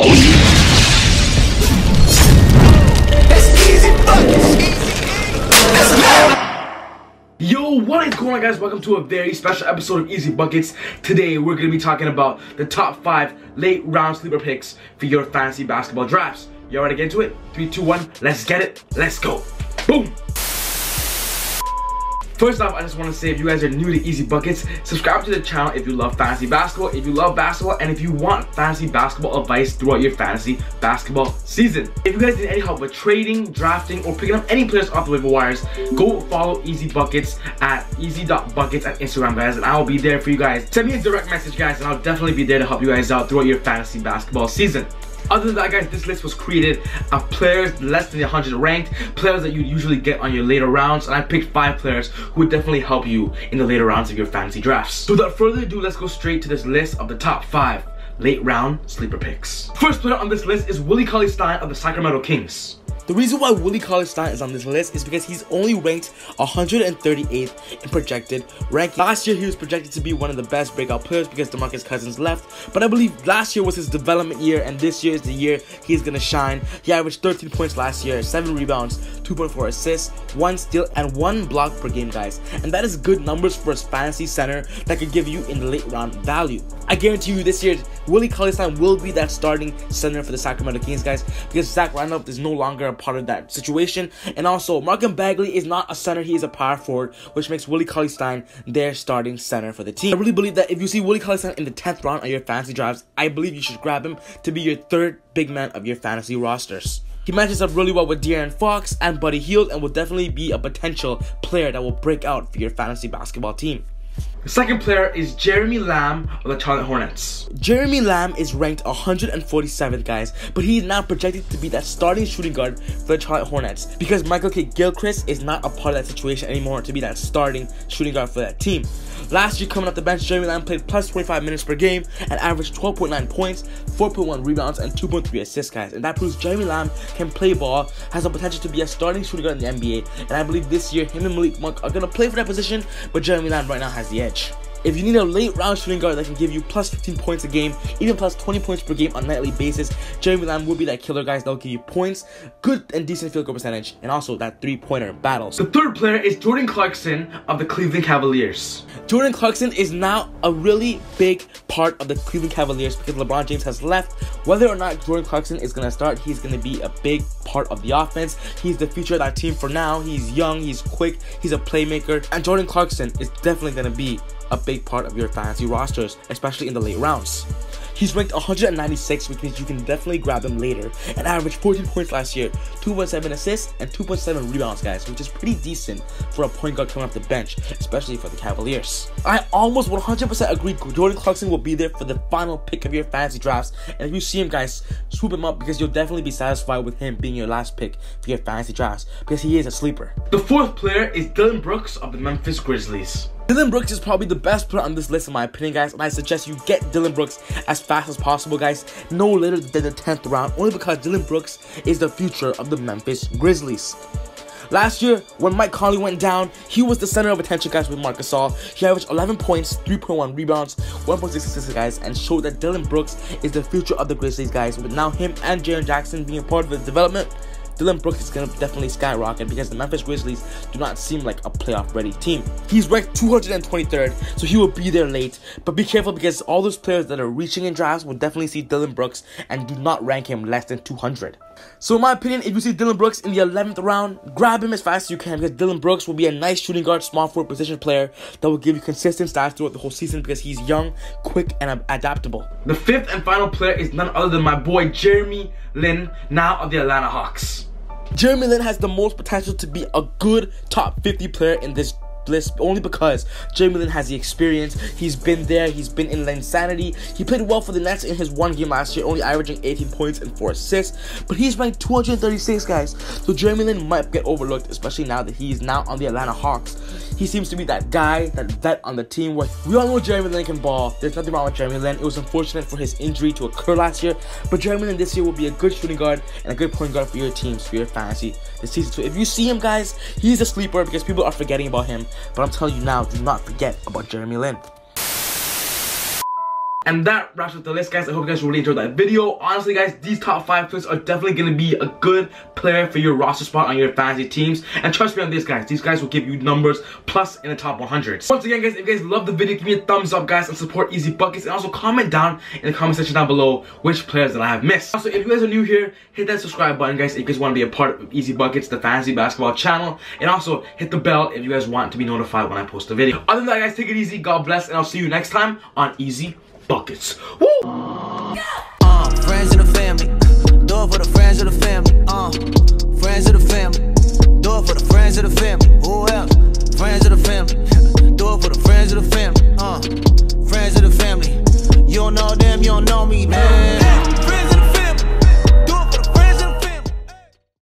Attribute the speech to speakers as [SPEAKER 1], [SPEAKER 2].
[SPEAKER 1] Yo, what is going on, guys? Welcome to a very special episode of Easy Buckets. Today we're going to be talking about the top 5 late round sleeper picks for your fantasy basketball drafts. You ready to get into it? 3, 2, 1, let's get it. Let's go. Boom. First off, I just want to say, if you guys are new to Easy Buckets, subscribe to the channel if you love fantasy basketball, if you love basketball, and if you want fantasy basketball advice throughout your fantasy basketball season. If you guys need any help with trading, drafting, or picking up any players off the waiver wires, go follow Easy Buckets at easy.buckets at Instagram, guys, and I will be there for you guys. Send me a direct message, guys, and I'll definitely be there to help you guys out throughout your fantasy basketball season. Other than that, guys, this list was created of players less than 100 ranked, players that you usually get on your later rounds, and I picked 5 players who would definitely help you in the later rounds of your fantasy drafts. So without further ado, let's go straight to this list of the top 5 late round sleeper picks. First player on this list is Willie Cauley-Stein of the Sacramento Kings. The reason why Willie Cauley-Stein is on this list is because he's only ranked 138th in projected ranking. Last year, he was projected to be one of the best breakout players because DeMarcus Cousins left. But I believe last year was his development year, and this year is the year he's going to shine. He averaged 13 points last year, 7 rebounds, 2.4 assists, 1 steal, and 1 block per game, guys. And that is good numbers for a fantasy center that could give you in the late round value. I guarantee you this year, Willie Cauley-Stein will be that starting center for the Sacramento Kings, guys, because Zach Randolph is no longer a part of that situation. And also, Markham Bagley is not a center, he is a power forward, which makes Willie Cauley-Stein their starting center for the team. I really believe that if you see Willie Cauley-Stein in the 10th round of your fantasy drafts, I believe you should grab him to be your 3rd big man of your fantasy rosters. He matches up really well with De'Aaron Fox and Buddy Hield and will definitely be a potential player that will break out for your fantasy basketball team. The second player is Jeremy Lamb of the Charlotte Hornets. Jeremy Lamb is ranked 147th, guys, but he is now projected to be that starting shooting guard for the Charlotte Hornets because Michael Kidd-Gilchrist is not a part of that situation anymore to be that starting shooting guard for that team. Last year, coming off the bench, Jeremy Lamb played plus 25 minutes per game and averaged 12.9 points, 4.1 rebounds, and 2.3 assists, guys. And that proves Jeremy Lamb can play ball, has the potential to be a starting shooting guard in the NBA. And I believe this year, him and Malik Monk are going to play for that position, but Jeremy Lamb right now has the edge. If you need a late round shooting guard that can give you plus 15 points a game, even plus 20 points per game on a nightly basis, Jeremy Lamb will be that killer, guys. That'll give you points, good and decent field goal percentage, and also that 3-pointer battles. The third player is Jordan Clarkson of the Cleveland Cavaliers. Jordan Clarkson is now a really big part of the Cleveland Cavaliers because LeBron James has left. Whether or not Jordan Clarkson is going to start, he's going to be a big part of the offense. He's the future of that team for now. He's young, he's quick, he's a playmaker, and Jordan Clarkson is definitely going to be a big part of your fantasy rosters, especially in the late rounds. He's ranked 196, which means you can definitely grab him later, and averaged 14 points last year, 2.7 assists, and 2.7 rebounds, guys, which is pretty decent for a point guard coming off the bench, especially for the Cavaliers. I almost 100% agree Jordan Clarkson will be there for the final pick of your fantasy drafts, and if you see him, guys, swoop him up because you'll definitely be satisfied with him being your last pick for your fantasy drafts because he is a sleeper. The fourth player is Dillon Brooks of the Memphis Grizzlies. Dillon Brooks is probably the best player on this list in my opinion, guys, and I suggest you get Dillon Brooks as fast as possible, guys, no later than the 10th round, only because Dillon Brooks is the future of the Memphis Grizzlies. Last year, when Mike Conley went down, he was the center of attention, guys, with Marc Gasol. He averaged 11 points, 3.1 rebounds, 1.6 assists, guys, and showed that Dillon Brooks is the future of the Grizzlies, guys. With now him and Jaren Jackson being a part of the development, Dillon Brooks is going to definitely skyrocket because the Memphis Grizzlies do not seem like a playoff-ready team. He's ranked 223rd, so he will be there late. But be careful because all those players that are reaching in drafts will definitely see Dillon Brooks and do not rank him less than 200. So in my opinion, if you see Dillon Brooks in the 11th round, grab him as fast as you can because Dillon Brooks will be a nice shooting guard, small forward position player that will give you consistent stats throughout the whole season because he's young, quick, and adaptable. The fifth and final player is none other than my boy Jeremy Lin, now of the Atlanta Hawks. Jeremy Lin has the most potential to be a good top 50 player in this list only because Jeremy Lin has the experience. He's been there, he's been in Linsanity. He played well for the Nets in his one game last year, only averaging 18 points and 4 assists, but he's ranked 236, guys. So Jeremy Lin might get overlooked, especially now that he's now on the Atlanta Hawks. He seems to be that guy, that vet on the team where we all know Jeremy Lin can ball. There's nothing wrong with Jeremy Lin. It was unfortunate for his injury to occur last year, but Jeremy Lin this year will be a good shooting guard and a good point guard for your teams, for your fantasy this season. So if you see him, guys, he's a sleeper because people are forgetting about him. But I'm telling you now, do not forget about Jeremy Lin. And that wraps up the list, guys. I hope you guys really enjoyed that video. Honestly, guys, these top 5 players are definitely going to be a good player for your roster spot on your fantasy teams. And trust me on this, guys. These guys will give you numbers plus in the top 100. Once again, guys, if you guys love the video, give me a thumbs up, guys, and support Easy Buckets. And also comment down in the comment section down below which players that I have missed. Also, if you guys are new here, hit that subscribe button, guys, if you guys want to be a part of Easy Buckets, the fantasy basketball channel. And also, hit the bell if you guys want to be notified when I post a video. Other than that, guys, take it easy. God bless, and I'll see you next time on Easy Buckets. Woo!
[SPEAKER 2] Friends of the family, do it for the friends of the family. Friends of the family, do it for the friends of the family. Who else? Friends of the family, do it for the friends of the family. Friends of the family, you don't know them, you don't know me, man.